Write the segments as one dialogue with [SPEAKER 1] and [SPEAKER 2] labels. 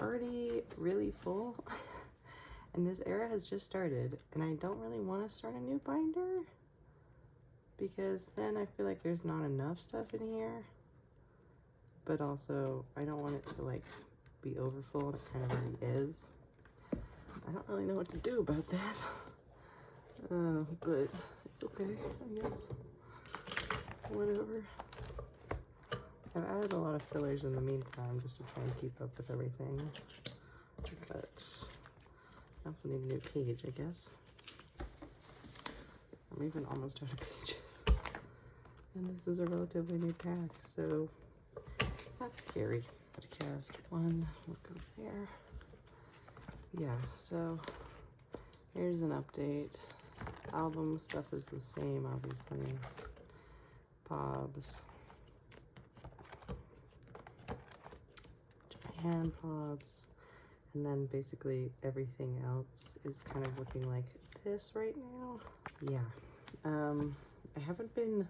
[SPEAKER 1] already really full and this era has just started, and I don't really want to start a new binder because then I feel like there's not enough stuff in here, but also I don't want it to like be overfull, and it kind of already is. I don't really know what to do about that, but it's okay, I guess. Whatever. I've added a lot of fillers in the meantime just to try and keep up with everything, but I also need a new page, I guess. I'm even almost out of pages, and this is a relatively new pack, so that's scary. But a cast one will go there. Yeah, so here's an update. Album stuff is the same, obviously. Pobs. Japan pobs. And then basically everything else is kind of looking like this right now. Yeah. I haven't been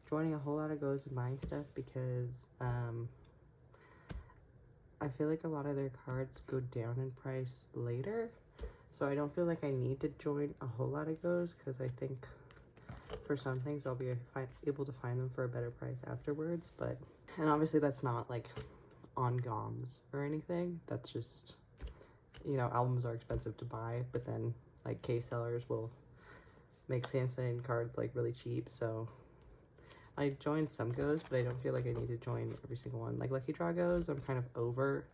[SPEAKER 1] joining a whole lot of goes and buying stuff because I feel like a lot of their cards go down in price later. So I don't feel like I need to join a whole lot of goes because I think for some things I'll be able to find them for a better price afterwards. But, and obviously that's not like on GOMS or anything. That's just, you know, albums are expensive to buy, but then like case sellers will make fan signed cards like really cheap. So I joined some goes, but I don't feel like I need to join every single one. Like Lucky Draw goes, I'm kind of over,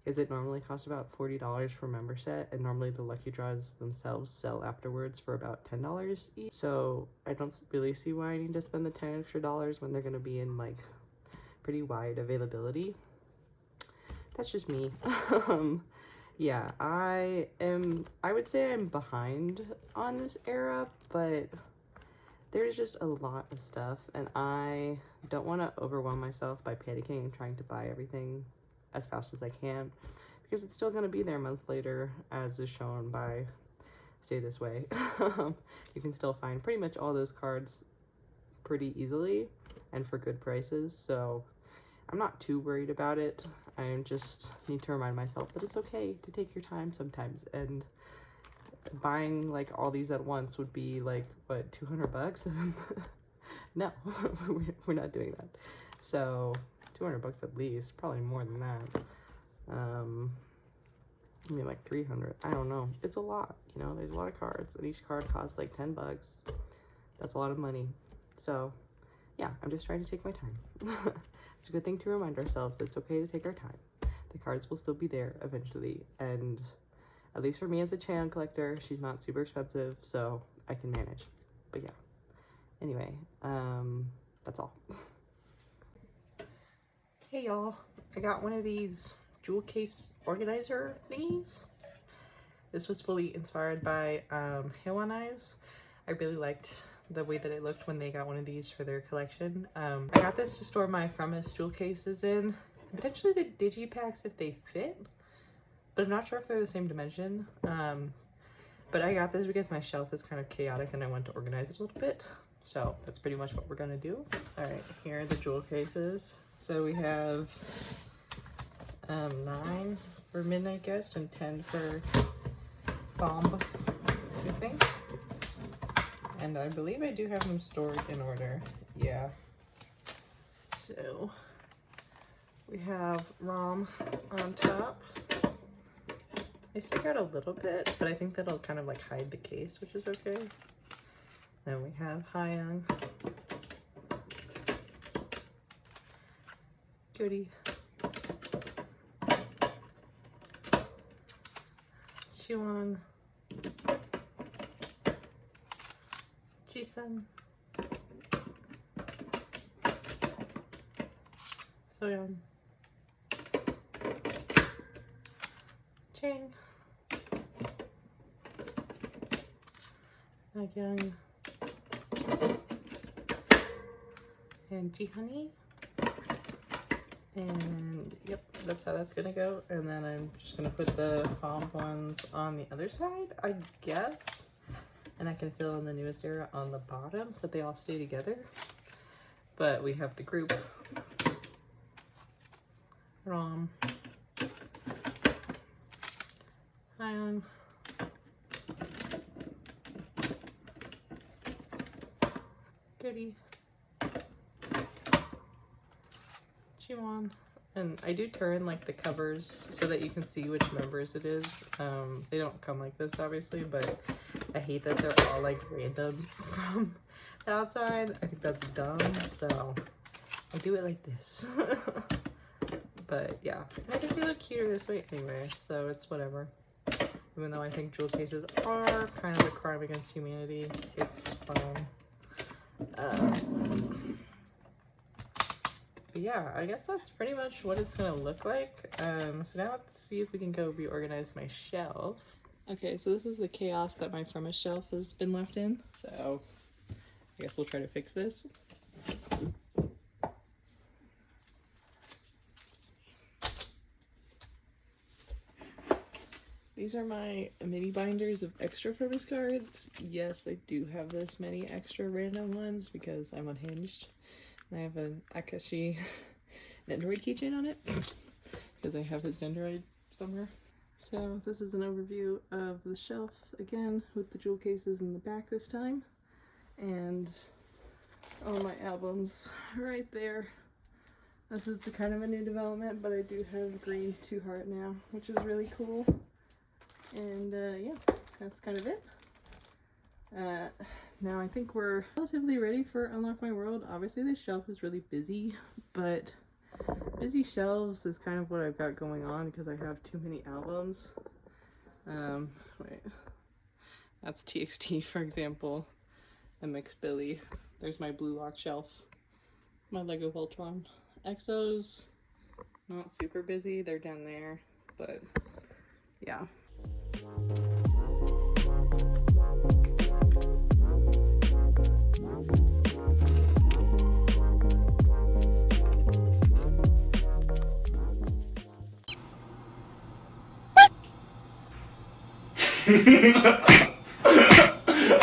[SPEAKER 1] because it normally costs about $40 for member set, and normally the Lucky Draws themselves sell afterwards for about $10 each. So I don't really see why I need to spend the $10 extra when they're going to be in like pretty wide availability. That's just me. Yeah, I would say I'm behind on this era, but there's just a lot of stuff, and I don't want to overwhelm myself by panicking and trying to buy everything as fast as I can, because it's still going to be there a month later, as is shown by Stay This Way. You can still find pretty much all those cards pretty easily and for good prices, so I'm not too worried about it. I just need to remind myself that it's okay to take your time sometimes, and buying like all these at once would be like, what, 200 bucks? No, we're not doing that. So 200 bucks at least, probably more than that. Maybe like 300, I don't know. It's a lot, you know, there's a lot of cards, and each card costs like 10 bucks. That's a lot of money. So yeah, I'm just trying to take my time. It's a good thing to remind ourselves that it's okay to take our time. The cards will still be there eventually, and at least for me as a chaeyoung collector, she's not super expensive, so I can manage. But yeah, anyway, that's all. Hey y'all, I got one of these jewel case organizer thingies. This was fully inspired by chaeyoung eyes. I really liked the way that it looked when they got one of these for their collection. I got this to store my From Us jewel cases in, potentially the digipacks if they fit, but I'm not sure if they're the same dimension. But I got this because my shelf is kind of chaotic and I want to organize it a little bit. So that's pretty much what we're gonna do. All right, here are the jewel cases. So we have 9 for Midnight Guest and 10 for Thomb, I think. And I believe I do have them stored in order. Yeah. So we have ROM on top. They stick out a little bit, but I think that'll kind of like hide the case, which is okay. Then we have chaeyoung, Goody, chaeyoung, Jisun, Soyeon, Chang, Young, and Ji-honey. And yep, that's how that's gonna go. And then I'm just gonna put the Thomb ones on the other side, I guess. And I can fill in the newest era on the bottom so that they all stay together. But we have the group, ROM, chaeyoung, goody, Chiwon. And I do turn like the covers so that you can see which members it is. They don't come like this obviously, but I hate that they're all like random from the outside. I think that's dumb, so I do it like this. But yeah, I think they look cuter this way anyway, so it's whatever. Even though I think jewel cases are kind of a crime against humanity, it's fine. But yeah, I guess that's pretty much what it's gonna look like. So now let's see if we can go reorganize my shelf. Okay, so this is the chaos that my from a shelf has been left in. So I guess we'll try to fix this. These are my mini binders of extra Furbies cards. Yes, I do have this many extra random ones because I'm unhinged. And I have an Akashi Nendoroid keychain on it because I have his Nendoroid somewhere. So this is an overview of the shelf again with the jewel cases in the back this time. And all my albums right there. This is the kind of a new development, but I do have green 2 heart now, which is really cool. And yeah, that's kind of it. Now I think we're relatively ready for Unlock My World. Obviously this shelf is really busy, but busy shelves is kind of what I've got going on because I have too many albums. Wait, that's TXT for example, MX Billy. There's my Blue Lock shelf, my Lego Voltron. Exos, not super busy, they're down there, but yeah.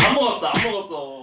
[SPEAKER 2] 안 먹었다.